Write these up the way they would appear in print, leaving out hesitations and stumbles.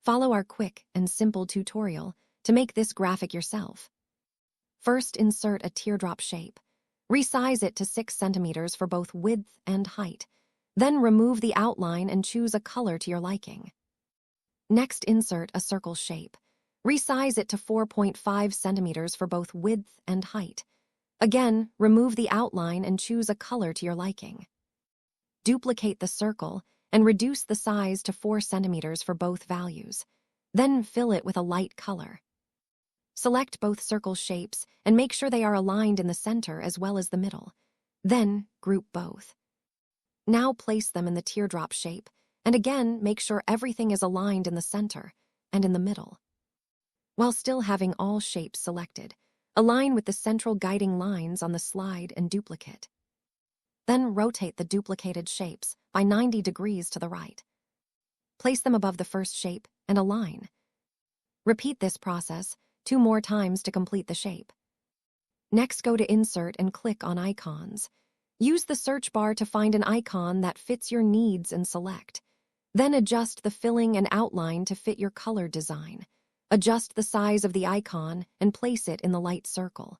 Follow our quick and simple tutorial to make this graphic yourself. First, insert a teardrop shape. Resize it to 6 centimeters for both width and height. Then remove the outline and choose a color to your liking. Next, insert a circle shape. Resize it to 4.5 centimeters for both width and height. Again, remove the outline and choose a color to your liking. Duplicate the circle and reduce the size to 4 centimeters for both values. Then fill it with a light color. Select both circle shapes and make sure they are aligned in the center as well as the middle. Then group both. Now place them in the teardrop shape, and again make sure everything is aligned in the center and in the middle. While still having all shapes selected, align with the central guiding lines on the slide and duplicate. Then rotate the duplicated shapes by 90 degrees to the right. Place them above the first shape and align. Repeat this process 2 more times to complete the shape. Next, go to Insert and click on Icons. Use the search bar to find an icon that fits your needs and select. Then adjust the filling and outline to fit your color design. Adjust the size of the icon and place it in the light circle.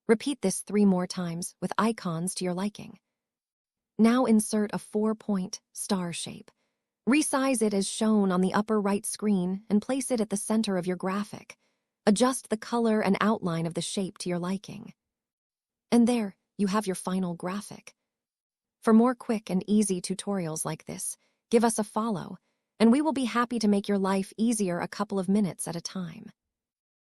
Repeat this 3 more times with icons to your liking. Now insert a 4-point star shape. Resize it as shown on the upper right screen and place it at the center of your graphic. Adjust the color and outline of the shape to your liking. And there, you have your final graphic. For more quick and easy tutorials like this, give us a follow, and we will be happy to make your life easier a couple of minutes at a time.